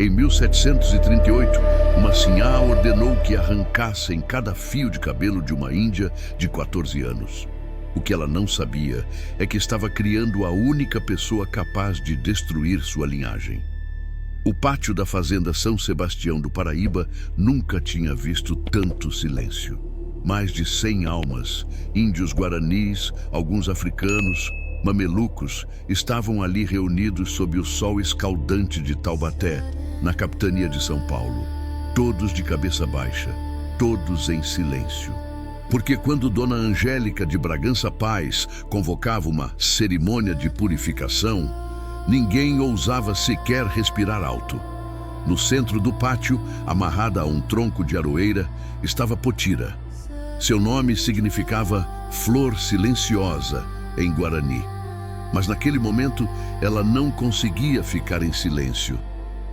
Em 1738, uma sinhá ordenou que arrancassem cada fio de cabelo de uma índia de 14 anos. O que ela não sabia é que estava criando a única pessoa capaz de destruir sua linhagem. O pátio da fazenda São Sebastião do Paraíba nunca tinha visto tanto silêncio. Mais de 100 almas, índios guaranis, alguns africanos, mamelucos, estavam ali reunidos sob o sol escaldante de Taubaté, na capitania de São Paulo. Todos de cabeça baixa, todos em silêncio. Porque quando Dona Angélica de Bragança Paz convocava uma cerimônia de purificação, ninguém ousava sequer respirar alto. No centro do pátio, amarrada a um tronco de aroeira, estava Potira. Seu nome significava Flor Silenciosa em Guarani. Mas naquele momento, ela não conseguia ficar em silêncio.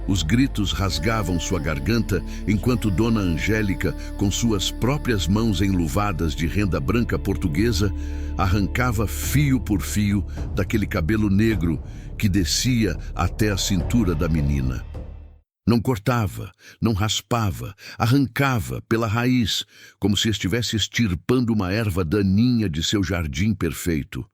Os gritos rasgavam sua garganta enquanto Dona Angélica, com suas próprias mãos enluvadas de renda branca portuguesa, arrancava fio por fio daquele cabelo negro que descia até a cintura da menina. Não cortava, não raspava, arrancava pela raiz, como se estivesse extirpando uma erva daninha de seu jardim perfeito.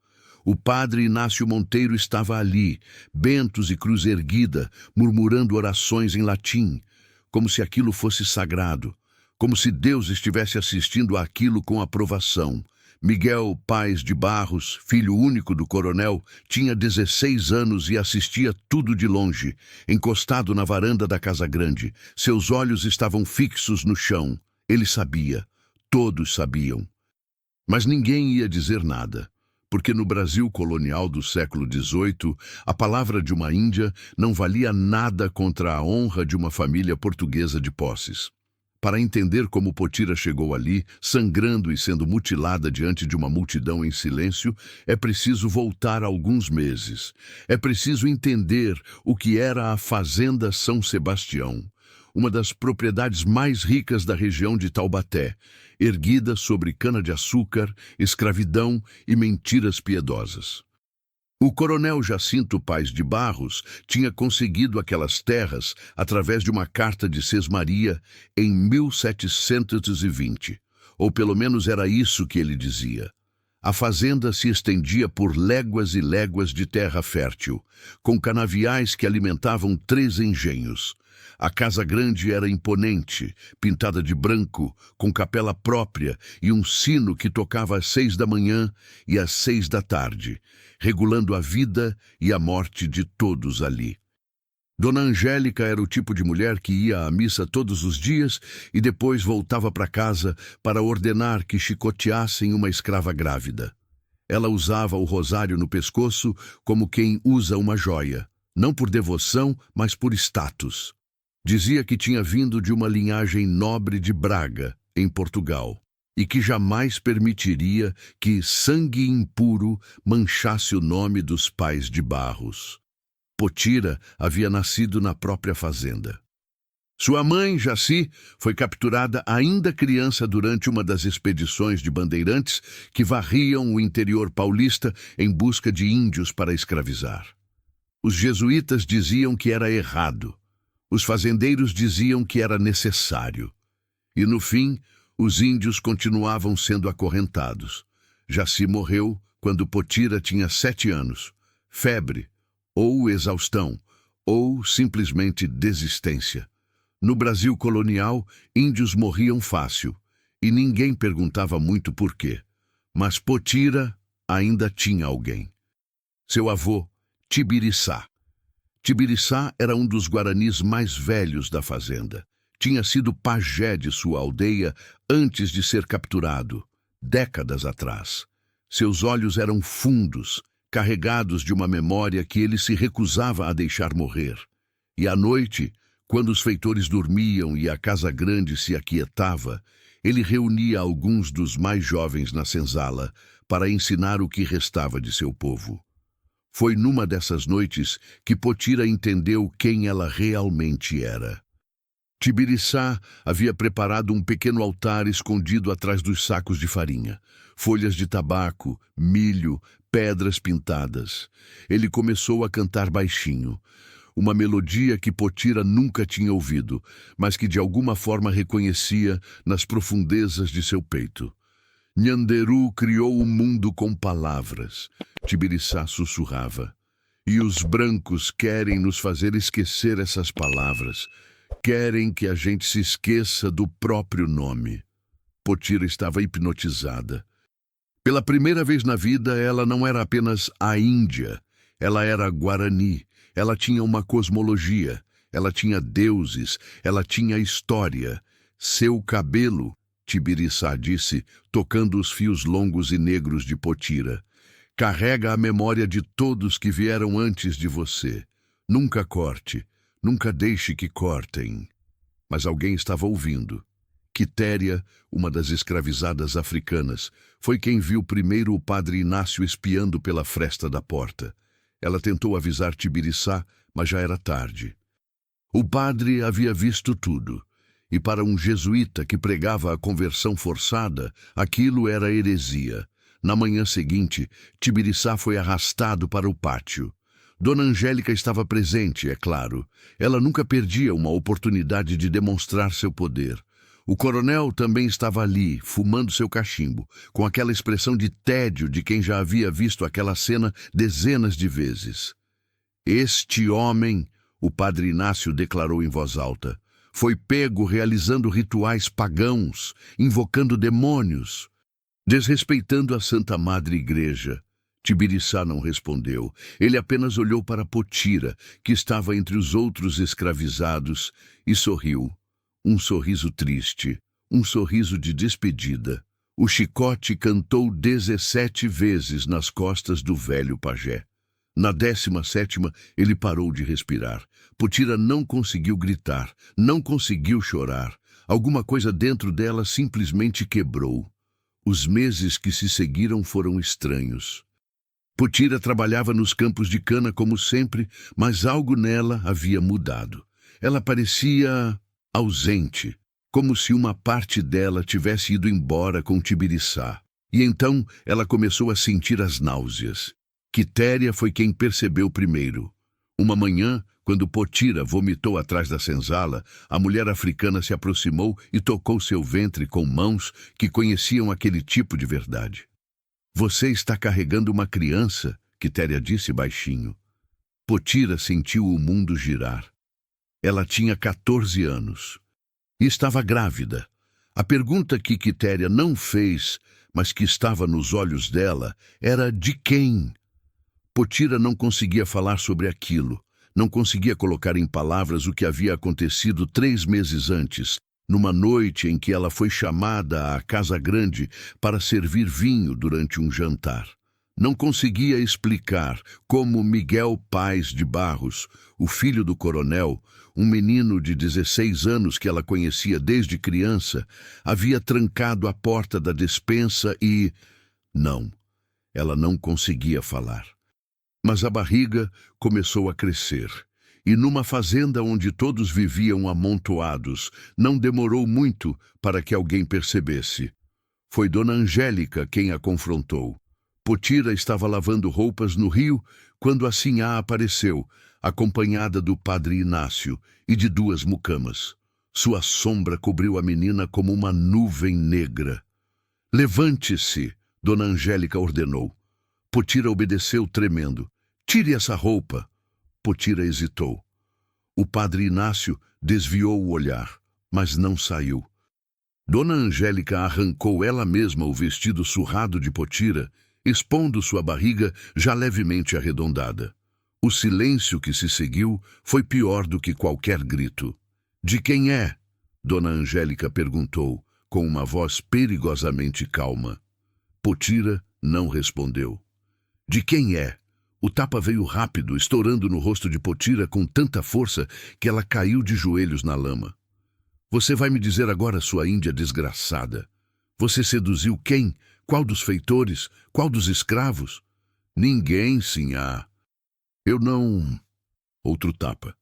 O padre Inácio Monteiro estava ali, bentos e cruz erguida, murmurando orações em latim, como se aquilo fosse sagrado, como se Deus estivesse assistindo àquilo com aprovação. Miguel Paes de Barros, filho único do coronel, tinha 16 anos e assistia tudo de longe, encostado na varanda da Casa Grande. Seus olhos estavam fixos no chão. Ele sabia, todos sabiam. Mas ninguém ia dizer nada. Porque no Brasil colonial do século XVIII, a palavra de uma índia não valia nada contra a honra de uma família portuguesa de posses. Para entender como Potira chegou ali, sangrando e sendo mutilada diante de uma multidão em silêncio, é preciso voltar alguns meses. É preciso entender o que era a Fazenda São Sebastião, uma das propriedades mais ricas da região de Taubaté, erguida sobre cana-de-açúcar, escravidão e mentiras piedosas. O coronel Jacinto Paes de Barros tinha conseguido aquelas terras através de uma carta de Sesmaria em 1720, ou pelo menos era isso que ele dizia. A fazenda se estendia por léguas e léguas de terra fértil, com canaviais que alimentavam 3 engenhos. A Casa Grande era imponente, pintada de branco, com capela própria e um sino que tocava às 6 da manhã e às 6 da tarde, regulando a vida e a morte de todos ali. Dona Angélica era o tipo de mulher que ia à missa todos os dias e depois voltava para casa para ordenar que chicoteassem uma escrava grávida. Ela usava o rosário no pescoço como quem usa uma joia, não por devoção, mas por status. Dizia que tinha vindo de uma linhagem nobre de Braga, em Portugal, e que jamais permitiria que sangue impuro manchasse o nome dos Paes de Barros. Potira havia nascido na própria fazenda. Sua mãe, Jaci, foi capturada ainda criança durante uma das expedições de bandeirantes que varriam o interior paulista em busca de índios para escravizar. Os jesuítas diziam que era errado. Os fazendeiros diziam que era necessário. E, no fim, os índios continuavam sendo acorrentados. Jaci morreu quando Potira tinha 7 anos. Febre, ou exaustão, ou simplesmente desistência. No Brasil colonial, índios morriam fácil, e ninguém perguntava muito por quê. Mas Potira ainda tinha alguém. Seu avô, Tibiriçá. Tibiriçá era um dos guaranis mais velhos da fazenda. Tinha sido pajé de sua aldeia antes de ser capturado, décadas atrás. Seus olhos eram fundos, carregados de uma memória que ele se recusava a deixar morrer. E à noite, quando os feitores dormiam e a Casa Grande se aquietava, ele reunia alguns dos mais jovens na senzala para ensinar o que restava de seu povo. Foi numa dessas noites que Potira entendeu quem ela realmente era. Tibiriçá havia preparado um pequeno altar escondido atrás dos sacos de farinha, folhas de tabaco, milho, pedras pintadas. Ele começou a cantar baixinho. uma melodia que Potira nunca tinha ouvido, mas que de alguma forma reconhecia nas profundezas de seu peito. Nhanderu criou o mundo com palavras, Tibiriçá sussurrava. E os brancos querem nos fazer esquecer essas palavras. Querem que a gente se esqueça do próprio nome. Potira estava hipnotizada. Pela primeira vez na vida, ela não era apenas a Índia. Ela era Guarani. Ela tinha uma cosmologia. Ela tinha deuses. Ela tinha história. Seu cabelo, Tibiriçá disse, tocando os fios longos e negros de Potira, carrega a memória de todos que vieram antes de você. Nunca corte. Nunca deixe que cortem. Mas alguém estava ouvindo. Quitéria, uma das escravizadas africanas, foi quem viu primeiro o padre Inácio espiando pela fresta da porta. Ela tentou avisar Tibiriçá, mas já era tarde. O padre havia visto tudo, e para um jesuíta que pregava a conversão forçada, aquilo era heresia. Na manhã seguinte, Tibiriçá foi arrastado para o pátio. Dona Angélica estava presente, é claro. Ela nunca perdia uma oportunidade de demonstrar seu poder. O coronel também estava ali, fumando seu cachimbo, com aquela expressão de tédio de quem já havia visto aquela cena dezenas de vezes. Este homem, o padre Inácio declarou em voz alta, foi pego realizando rituais pagãos, invocando demônios, desrespeitando a Santa Madre Igreja. Tibiriçá não respondeu. Ele apenas olhou para Potira, que estava entre os outros escravizados, e sorriu. Um sorriso triste, um sorriso de despedida. O chicote cantou 17 vezes nas costas do velho pajé. Na 17ª, ele parou de respirar. Potira não conseguiu gritar, não conseguiu chorar. Alguma coisa dentro dela simplesmente quebrou. Os meses que se seguiram foram estranhos. Potira trabalhava nos campos de cana como sempre, mas algo nela havia mudado. Ela parecia ausente, como se uma parte dela tivesse ido embora com Tibiriçá. E então ela começou a sentir as náuseas. Quitéria foi quem percebeu primeiro. Uma manhã, quando Potira vomitou atrás da senzala, a mulher africana se aproximou e tocou seu ventre com mãos que conheciam aquele tipo de verdade. Você está carregando uma criança, Quitéria disse baixinho. Potira sentiu o mundo girar. Ela tinha 14 anos. E estava grávida. A pergunta que Quitéria não fez, mas que estava nos olhos dela, era de quem? Potira não conseguia falar sobre aquilo. Não conseguia colocar em palavras o que havia acontecido 3 meses antes, numa noite em que ela foi chamada à Casa Grande para servir vinho durante um jantar. Não conseguia explicar como Miguel Paes de Barros, o filho do coronel, um menino de 16 anos que ela conhecia desde criança, havia trancado a porta da despensa e... Não, ela não conseguia falar. Mas a barriga começou a crescer. E numa fazenda onde todos viviam amontoados, não demorou muito para que alguém percebesse. Foi Dona Angélica quem a confrontou. Potira estava lavando roupas no rio quando a Sinhá apareceu, acompanhada do padre Inácio e de 2 mucamas. Sua sombra cobriu a menina como uma nuvem negra. Levante-se, Dona Angélica ordenou. Potira obedeceu tremendo. Tire essa roupa. Potira hesitou. O padre Inácio desviou o olhar, mas não saiu. Dona Angélica arrancou ela mesma o vestido surrado de Potira, expondo sua barriga já levemente arredondada. O silêncio que se seguiu foi pior do que qualquer grito. De quem é? Dona Angélica perguntou, com uma voz perigosamente calma. Potira não respondeu. De quem é? O tapa veio rápido, estourando no rosto de Potira com tanta força que ela caiu de joelhos na lama. Você vai me dizer agora, sua índia desgraçada. Você seduziu quem? Qual dos feitores? Qual dos escravos? Ninguém, sinhá. Eu não... Outro tapa.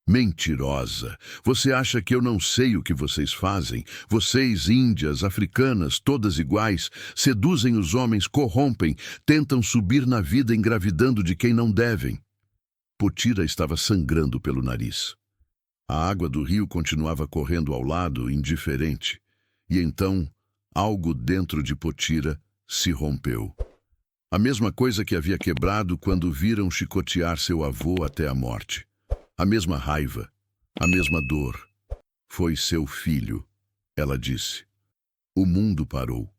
Mentirosa. Você acha que eu não sei o que vocês fazem? Vocês, índias, africanas, todas iguais, seduzem os homens, corrompem, tentam subir na vida engravidando de quem não devem. Potira estava sangrando pelo nariz. A água do rio continuava correndo ao lado, indiferente. E então, algo dentro de Potira se rompeu. A mesma coisa que havia quebrado quando viram chicotear seu avô até a morte. A mesma raiva, a mesma dor. Foi seu filho, ela disse. O mundo parou.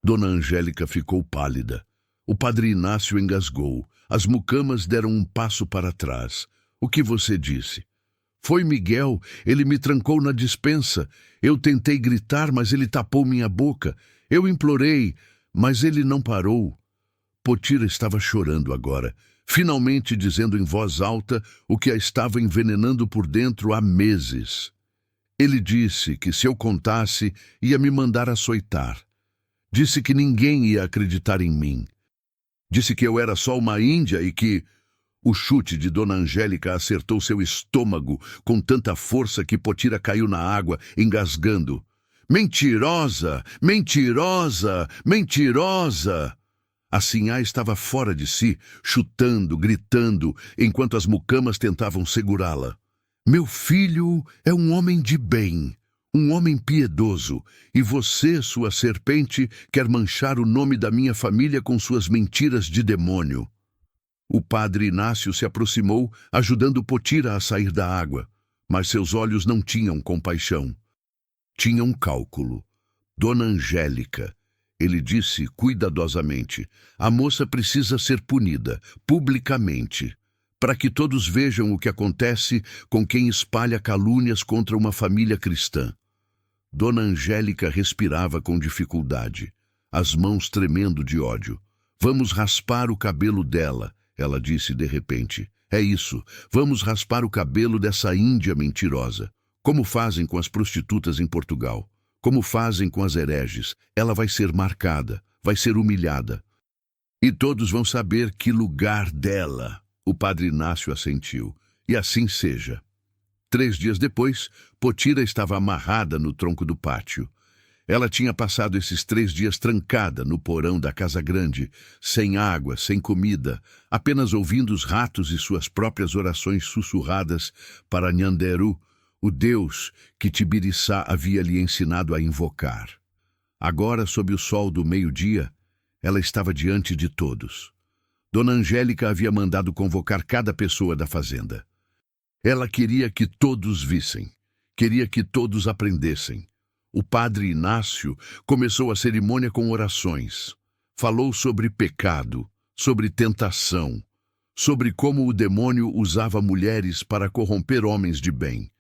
Dona Angélica ficou pálida. O padre Inácio engasgou. As mucamas deram um passo para trás. O que você disse? Foi Miguel, ele me trancou na despensa. Eu tentei gritar, mas ele tapou minha boca. Eu implorei, mas ele não parou. Potira estava chorando agora, finalmente dizendo em voz alta o que a estava envenenando por dentro há meses. Ele disse que se eu contasse, ia me mandar açoitar. Disse que ninguém ia acreditar em mim. Disse que eu era só uma índia e que... O chute de Dona Angélica acertou seu estômago com tanta força que Potira caiu na água, engasgando. Mentirosa! Mentirosa! Mentirosa! A sinhá estava fora de si, chutando, gritando, enquanto as mucamas tentavam segurá-la. Meu filho é um homem de bem, um homem piedoso, e você, sua serpente, quer manchar o nome da minha família com suas mentiras de demônio. O padre Inácio se aproximou, ajudando Potira a sair da água, mas seus olhos não tinham compaixão. Tinham cálculo. Dona Angélica, ele disse cuidadosamente, a moça precisa ser punida, publicamente, para que todos vejam o que acontece com quem espalha calúnias contra uma família cristã. Dona Angélica respirava com dificuldade, as mãos tremendo de ódio. Vamos raspar o cabelo dela, ela disse de repente. É isso, vamos raspar o cabelo dessa índia mentirosa. Como fazem com as prostitutas em Portugal. Como fazem com as hereges. Ela vai ser marcada, vai ser humilhada. E todos vão saber que lugar dela. O padre Inácio assentiu. E assim seja. 3 dias depois, Potira estava amarrada no tronco do pátio. Ela tinha passado esses 3 dias trancada no porão da casa grande, sem água, sem comida, apenas ouvindo os ratos e suas próprias orações sussurradas para Nhanderu, o deus que Tibiriçá havia lhe ensinado a invocar. Agora, sob o sol do meio-dia, ela estava diante de todos. Dona Angélica havia mandado convocar cada pessoa da fazenda. Ela queria que todos vissem, queria que todos aprendessem. O padre Inácio começou a cerimônia com orações. Falou sobre pecado, sobre tentação, sobre como o demônio usava mulheres para corromper homens de bem.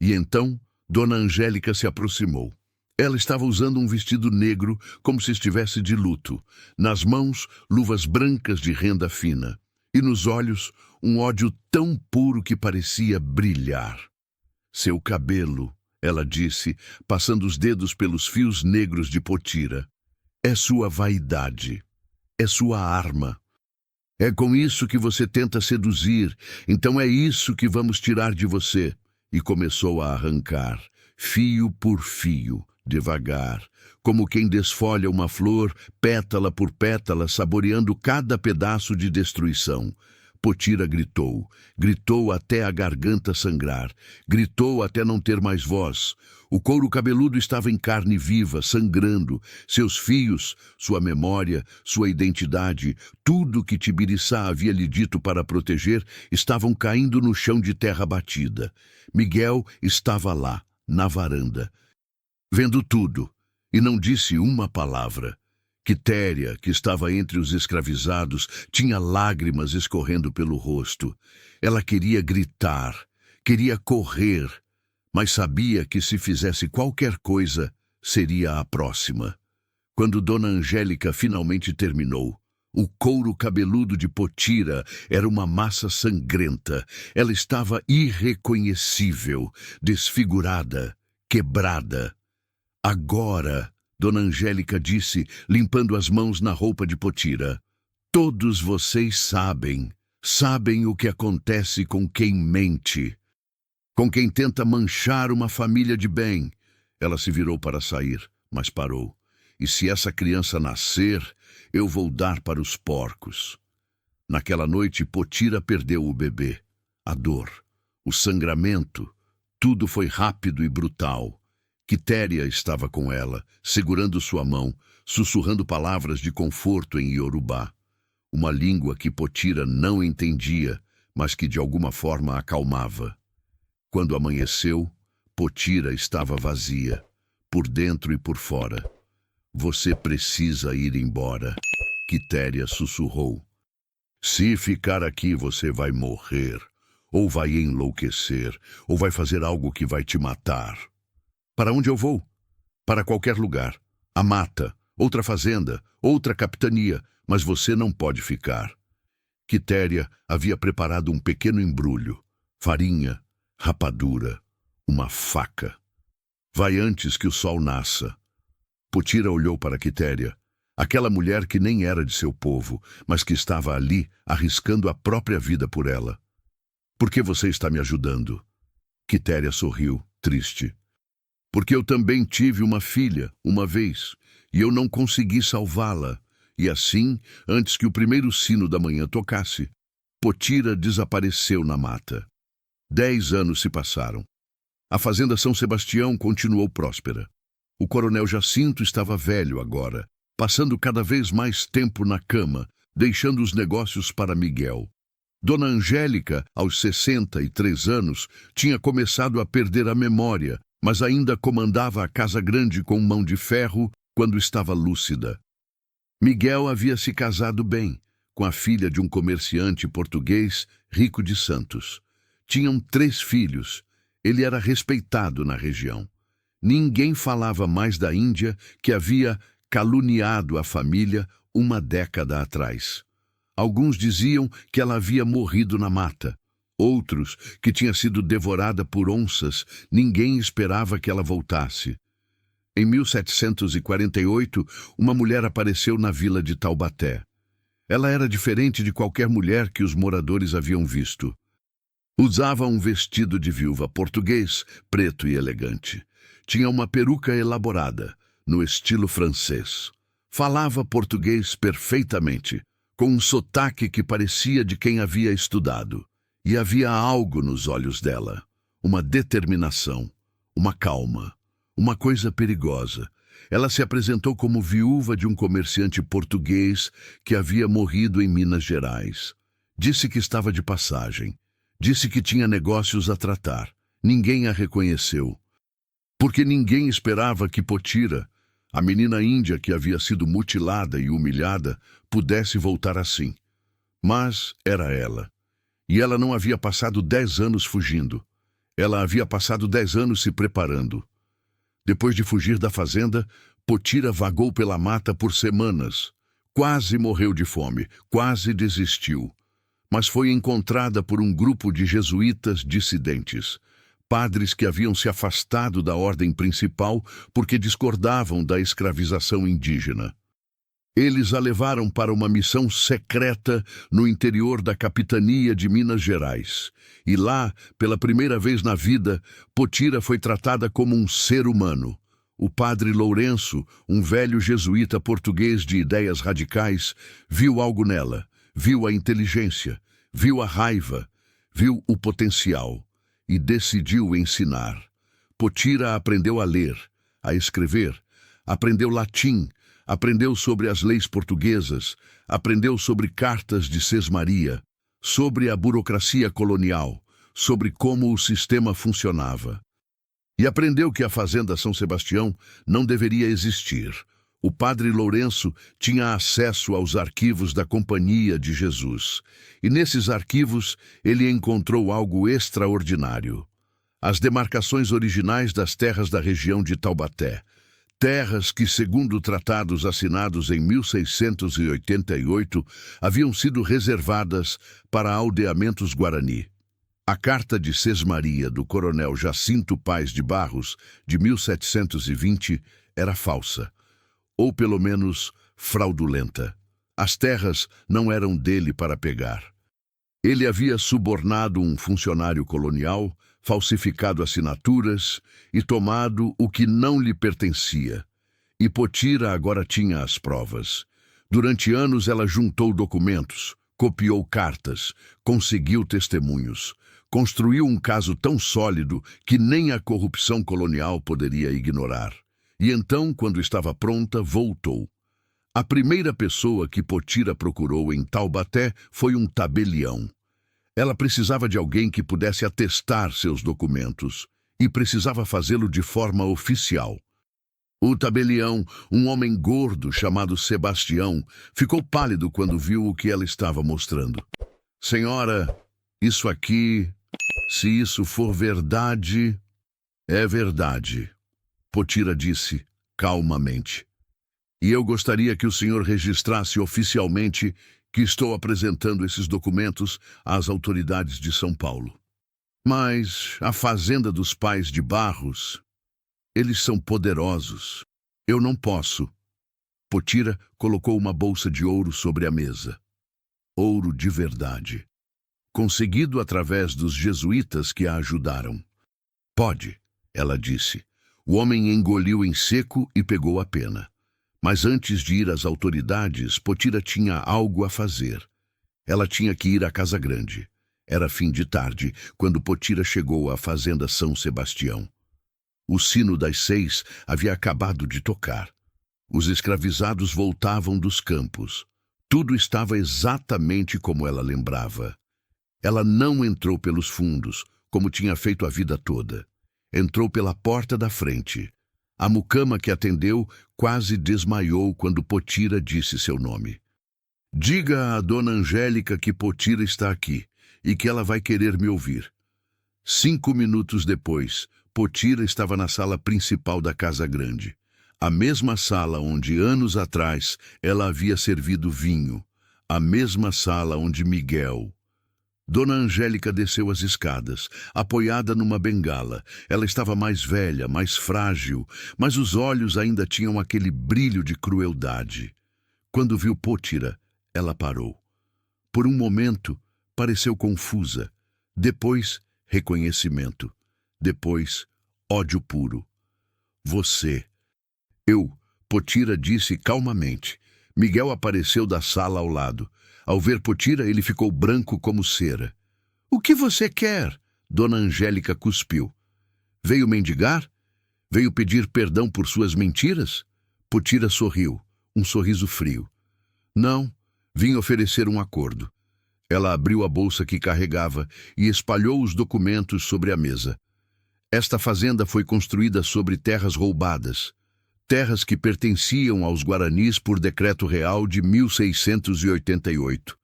E então, Dona Angélica se aproximou. Ela estava usando um vestido negro, como se estivesse de luto. Nas mãos, luvas brancas de renda fina. E nos olhos, um ódio tão puro que parecia brilhar. Seu cabelo, ela disse, passando os dedos pelos fios negros de Potira. É sua vaidade. É sua arma. É com isso que você tenta seduzir. Então é isso que vamos tirar de você. E começou a arrancar, fio por fio, devagar, como quem desfolha uma flor, pétala por pétala, saboreando cada pedaço de destruição. Potira gritou, gritou até a garganta sangrar, gritou até não ter mais voz. O couro cabeludo estava em carne viva, sangrando. Seus fios, sua memória, sua identidade, tudo que Tibiriçá havia lhe dito para proteger, estavam caindo no chão de terra batida. Miguel estava lá, na varanda, vendo tudo, e não disse uma palavra. Quitéria, que estava entre os escravizados, tinha lágrimas escorrendo pelo rosto. Ela queria gritar, queria correr, mas sabia que se fizesse qualquer coisa, seria a próxima. Quando Dona Angélica finalmente terminou, o couro cabeludo de Potira era uma massa sangrenta. Ela estava irreconhecível, desfigurada, quebrada. Agora, Dona Angélica disse, limpando as mãos na roupa de Potira, todos vocês sabem o que acontece com quem mente, com quem tenta manchar uma família de bem. Ela se virou para sair, mas parou. E se essa criança nascer, eu vou dar para os porcos. Naquela noite, Potira perdeu o bebê. A dor, o sangramento, tudo foi rápido e brutal. Quitéria estava com ela, segurando sua mão, sussurrando palavras de conforto em Iorubá, uma língua que Potira não entendia, mas que de alguma forma acalmava. Quando amanheceu, Potira estava vazia, por dentro e por fora. Você precisa ir embora, Quitéria sussurrou. Se ficar aqui, você vai morrer, ou vai enlouquecer, ou vai fazer algo que vai te matar. Para onde eu vou? Para qualquer lugar. A mata, outra fazenda, outra capitania, mas você não pode ficar. Quitéria havia preparado um pequeno embrulho, farinha, rapadura, uma faca. Vai antes que o sol nasça. Potira olhou para Quitéria, aquela mulher que nem era de seu povo, mas que estava ali, arriscando a própria vida por ela. Por que você está me ajudando? Quitéria sorriu, triste. Porque eu também tive uma filha, uma vez, e eu não consegui salvá-la. E assim, antes que o primeiro sino da manhã tocasse, Potira desapareceu na mata. 10 anos se passaram. A fazenda São Sebastião continuou próspera. O coronel Jacinto estava velho agora, passando cada vez mais tempo na cama, deixando os negócios para Miguel. Dona Angélica, aos 63 anos, tinha começado a perder a memória, mas ainda comandava a Casa Grande com mão de ferro quando estava lúcida. Miguel havia se casado bem, com a filha de um comerciante português rico de Santos. Tinham 3 filhos. Ele era respeitado na região. Ninguém falava mais da Índia, que havia caluniado a família uma década atrás. Alguns diziam que ela havia morrido na mata. Outros, que tinha sido devorada por onças. Ninguém esperava que ela voltasse. Em 1748, uma mulher apareceu na vila de Taubaté. Ela era diferente de qualquer mulher que os moradores haviam visto. Usava um vestido de viúva português, preto e elegante. Tinha uma peruca elaborada, no estilo francês. Falava português perfeitamente, com um sotaque que parecia de quem havia estudado. E havia algo nos olhos dela, uma determinação, uma calma, uma coisa perigosa. Ela se apresentou como viúva de um comerciante português que havia morrido em Minas Gerais. Disse que estava de passagem. Disse que tinha negócios a tratar. Ninguém a reconheceu. Porque ninguém esperava que Potira, a menina índia que havia sido mutilada e humilhada, pudesse voltar assim. Mas era ela. E ela não havia passado 10 anos fugindo. Ela havia passado 10 anos se preparando. Depois de fugir da fazenda, Potira vagou pela mata por semanas. Quase morreu de fome, quase desistiu. Mas foi encontrada por um grupo de jesuítas dissidentes, padres que haviam se afastado da ordem principal porque discordavam da escravização indígena. Eles a levaram para uma missão secreta no interior da capitania de Minas Gerais. E lá, pela primeira vez na vida, Potira foi tratada como um ser humano. O padre Lourenço, um velho jesuíta português de ideias radicais, viu algo nela, viu a inteligência, viu a raiva, viu o potencial e decidiu ensinar. Potira aprendeu a ler, a escrever, aprendeu latim, aprendeu sobre as leis portuguesas, aprendeu sobre cartas de Sesmaria, sobre a burocracia colonial, sobre como o sistema funcionava. E aprendeu que a fazenda São Sebastião não deveria existir. O padre Lourenço tinha acesso aos arquivos da Companhia de Jesus. E nesses arquivos ele encontrou algo extraordinário. As demarcações originais das terras da região de Taubaté. Terras que, segundo tratados assinados em 1688, haviam sido reservadas para aldeamentos guarani. A carta de Sesmaria do coronel Jacinto Paes de Barros, de 1720, era falsa, ou pelo menos fraudulenta. As terras não eram dele para pegar. Ele havia subornado um funcionário colonial, falsificado assinaturas e tomado o que não lhe pertencia. E Potira agora tinha as provas. Durante anos ela juntou documentos, Copiou cartas, conseguiu testemunhos, construiu um caso tão sólido que nem a corrupção colonial poderia ignorar. E então, quando estava pronta, voltou. A primeira pessoa que Potira procurou em Taubaté foi um tabelião. Ela precisava de alguém que pudesse atestar seus documentos e precisava fazê-lo de forma oficial. O tabelião, um homem gordo chamado Sebastião, ficou pálido quando viu o que ela estava mostrando. Senhora, isso aqui, se isso for verdade, é verdade, Potira disse calmamente. E eu gostaria que o senhor registrasse oficialmente que estou apresentando esses documentos às autoridades de São Paulo. Mas a fazenda dos pais de Barros, eles são poderosos. Eu não posso. Potira colocou uma bolsa de ouro sobre a mesa. Ouro de verdade. Conseguido através dos jesuítas que a ajudaram. Pode, ela disse. O homem engoliu em seco e pegou a pena. Mas antes de ir às autoridades, Potira tinha algo a fazer. Ela tinha que ir à Casa Grande. Era fim de tarde, quando Potira chegou à fazenda São Sebastião. O sino das 6 havia acabado de tocar. Os escravizados voltavam dos campos. Tudo estava exatamente como ela lembrava. Ela não entrou pelos fundos, como tinha feito a vida toda. Entrou pela porta da frente. A mucama que atendeu quase desmaiou quando Potira disse seu nome. Diga à dona Angélica que Potira está aqui e que ela vai querer me ouvir. 5 minutos depois, Potira estava na sala principal da Casa Grande. A mesma sala onde, anos atrás, ela havia servido vinho. A mesma sala onde Miguel... Dona Angélica desceu as escadas, apoiada numa bengala. Ela estava mais velha, mais frágil, mas os olhos ainda tinham aquele brilho de crueldade. Quando viu Potira, ela parou. Por um momento, pareceu confusa. Depois, reconhecimento. Depois, ódio puro. Você. Potira disse calmamente. Miguel apareceu da sala ao lado. Ao ver Potira, ele ficou branco como cera. O que você quer? Dona Angélica cuspiu. Veio mendigar? Veio pedir perdão por suas mentiras? Potira sorriu, um sorriso frio. Não, vim oferecer um acordo. Ela abriu a bolsa que carregava e espalhou os documentos sobre a mesa. Esta fazenda foi construída sobre terras roubadas. Terras que pertenciam aos Guaranis por decreto real de 1688.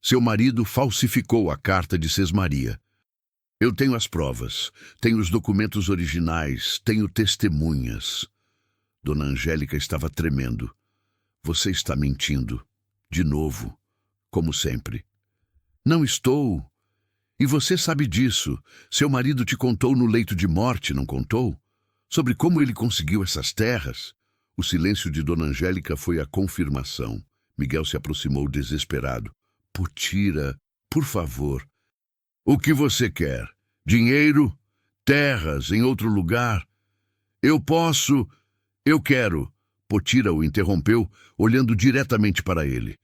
Seu marido falsificou a carta de Sesmaria. Eu tenho as provas, tenho os documentos originais, tenho testemunhas. Dona Angélica estava tremendo. Você está mentindo. De novo, como sempre. Não estou. E você sabe disso. Seu marido te contou no leito de morte, não contou? Sobre como ele conseguiu essas terras. O silêncio de Dona Angélica foi a confirmação. Miguel se aproximou desesperado. Potira, por favor. O que você quer? Dinheiro? Terras em outro lugar? Eu posso... Eu quero. Potira o interrompeu, olhando diretamente para ele.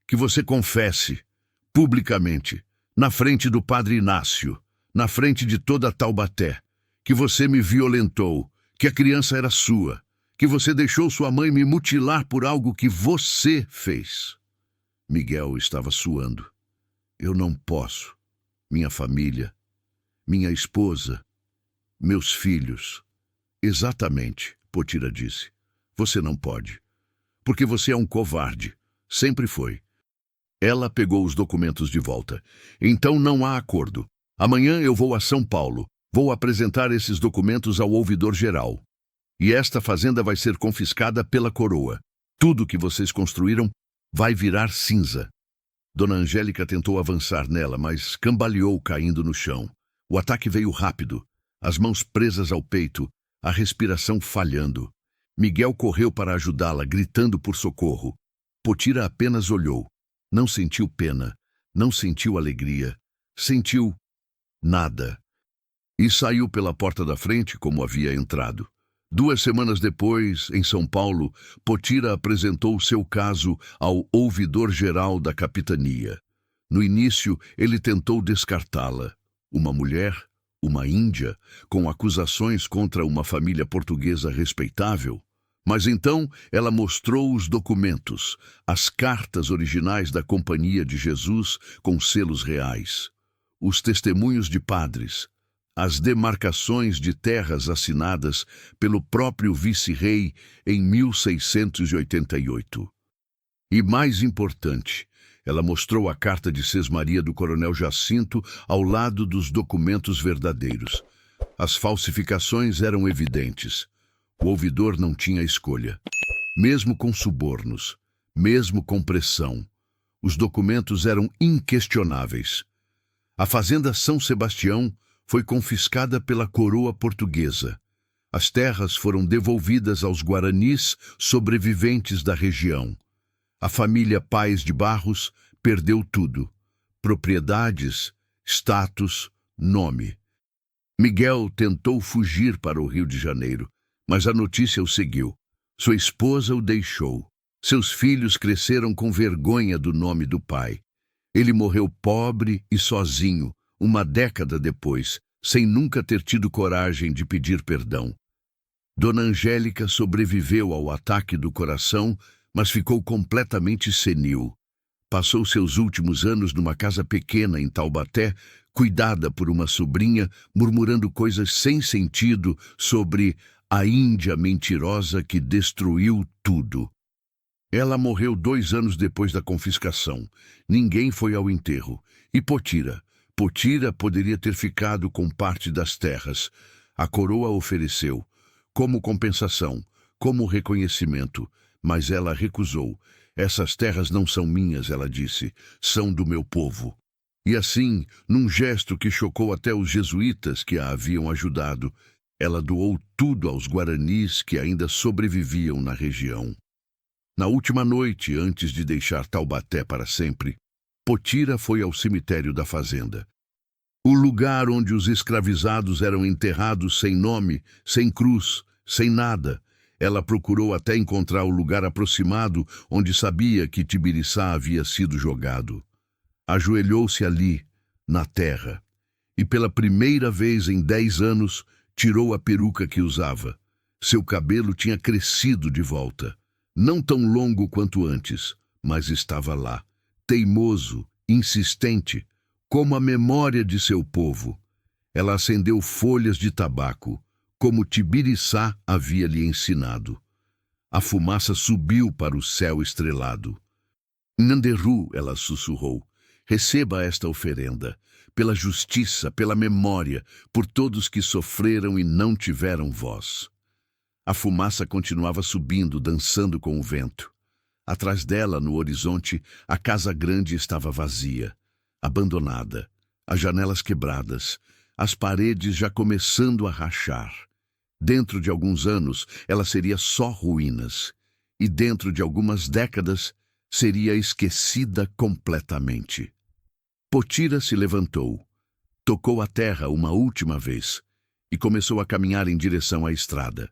Que você confesse, publicamente, na frente do padre Inácio, na frente de toda Taubaté, que você me violentou, que a criança era sua, que você deixou sua mãe me mutilar por algo que você fez. Miguel estava suando. Eu não posso. Minha família, minha esposa, meus filhos. Exatamente, Potira disse. Você não pode. Porque você é um covarde. Sempre foi. Ela pegou os documentos de volta. Então não há acordo. Amanhã eu vou a São Paulo. Vou apresentar esses documentos ao ouvidor-geral. E esta fazenda vai ser confiscada pela coroa. Tudo que vocês construíram vai virar cinza. Dona Angélica tentou avançar nela, mas cambaleou caindo no chão. O ataque veio rápido, as mãos presas ao peito, a respiração falhando. Miguel correu para ajudá-la, gritando por socorro. Potira apenas olhou. Não sentiu pena, não sentiu alegria, sentiu nada. E saiu pela porta da frente como havia entrado. 2 semanas depois, em São Paulo, Potira apresentou seu caso ao ouvidor-geral da capitania. No início, ele tentou descartá-la. Uma mulher, uma índia, com acusações contra uma família portuguesa respeitável. Mas então ela mostrou os documentos, as cartas originais da Companhia de Jesus com selos reais, os testemunhos de padres, as demarcações de terras assinadas pelo próprio vice-rei em 1688. E mais importante, ela mostrou a carta de sesmaria do coronel Jacinto ao lado dos documentos verdadeiros. As falsificações eram evidentes. O ouvidor não tinha escolha. Mesmo com subornos, mesmo com pressão, os documentos eram inquestionáveis. A fazenda São Sebastião foi confiscada pela coroa portuguesa. As terras foram devolvidas aos guaranis sobreviventes da região. A família Paes de Barros perdeu tudo: propriedades, status, nome. Miguel tentou fugir para o Rio de Janeiro, mas a notícia o seguiu. Sua esposa o deixou. Seus filhos cresceram com vergonha do nome do pai. Ele morreu pobre e sozinho, uma década depois, sem nunca ter tido coragem de pedir perdão. Dona Angélica sobreviveu ao ataque do coração, mas ficou completamente senil. Passou seus últimos anos numa casa pequena em Taubaté, cuidada por uma sobrinha, murmurando coisas sem sentido sobre a Índia mentirosa que destruiu tudo. Ela morreu 2 anos depois da confiscação. Ninguém foi ao enterro. E Potira poderia ter ficado com parte das terras. A coroa ofereceu, como compensação, como reconhecimento, mas ela recusou. Essas terras não são minhas, ela disse, são do meu povo. E assim, num gesto que chocou até os jesuítas que a haviam ajudado, ela doou tudo aos guaranis que ainda sobreviviam na região. Na última noite, antes de deixar Taubaté para sempre, Potira foi ao cemitério da fazenda. O lugar onde os escravizados eram enterrados sem nome, sem cruz, sem nada. Ela procurou até encontrar o lugar aproximado onde sabia que Tibiriçá havia sido jogado. Ajoelhou-se ali, na terra, e pela primeira vez em 10 anos, tirou a peruca que usava. Seu cabelo tinha crescido de volta. Não tão longo quanto antes, mas estava lá, teimoso, insistente, como a memória de seu povo. Ela acendeu folhas de tabaco, como Tibiriçá havia lhe ensinado. A fumaça subiu para o céu estrelado. Nanderu, ela sussurrou, receba esta oferenda, pela justiça, pela memória, por todos que sofreram e não tiveram voz. A fumaça continuava subindo, dançando com o vento. Atrás dela, no horizonte, a casa grande estava vazia, abandonada, as janelas quebradas, as paredes já começando a rachar. Dentro de alguns anos, ela seria só ruínas, e dentro de algumas décadas, seria esquecida completamente. Potira se levantou, tocou a terra uma última vez e começou a caminhar em direção à estrada.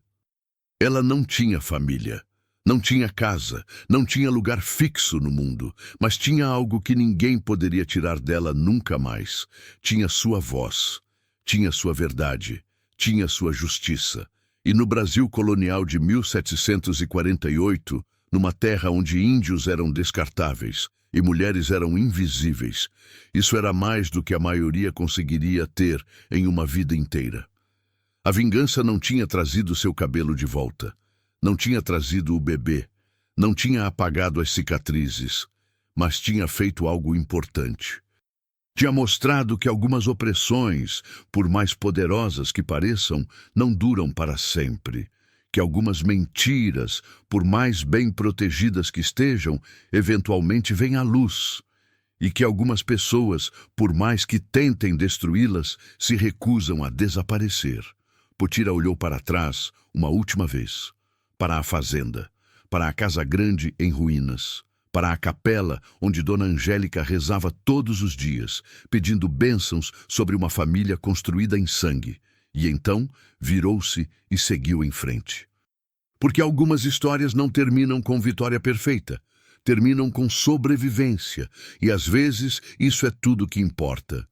Ela não tinha família, não tinha casa, não tinha lugar fixo no mundo, mas tinha algo que ninguém poderia tirar dela nunca mais. Tinha sua voz, tinha sua verdade, tinha sua justiça. E no Brasil colonial de 1748, numa terra onde índios eram descartáveis e mulheres eram invisíveis, isso era mais do que a maioria conseguiria ter em uma vida inteira. A vingança não tinha trazido seu cabelo de volta, não tinha trazido o bebê, não tinha apagado as cicatrizes, mas tinha feito algo importante. Tinha mostrado que algumas opressões, por mais poderosas que pareçam, não duram para sempre. Que algumas mentiras, por mais bem protegidas que estejam, eventualmente vêm à luz. E que algumas pessoas, por mais que tentem destruí-las, se recusam a desaparecer. Potira olhou para trás uma última vez, para a fazenda, para a casa grande em ruínas, para a capela onde Dona Angélica rezava todos os dias, pedindo bênçãos sobre uma família construída em sangue, e então virou-se e seguiu em frente. Porque algumas histórias não terminam com vitória perfeita. terminam com sobrevivência, e às vezes isso é tudo que importa.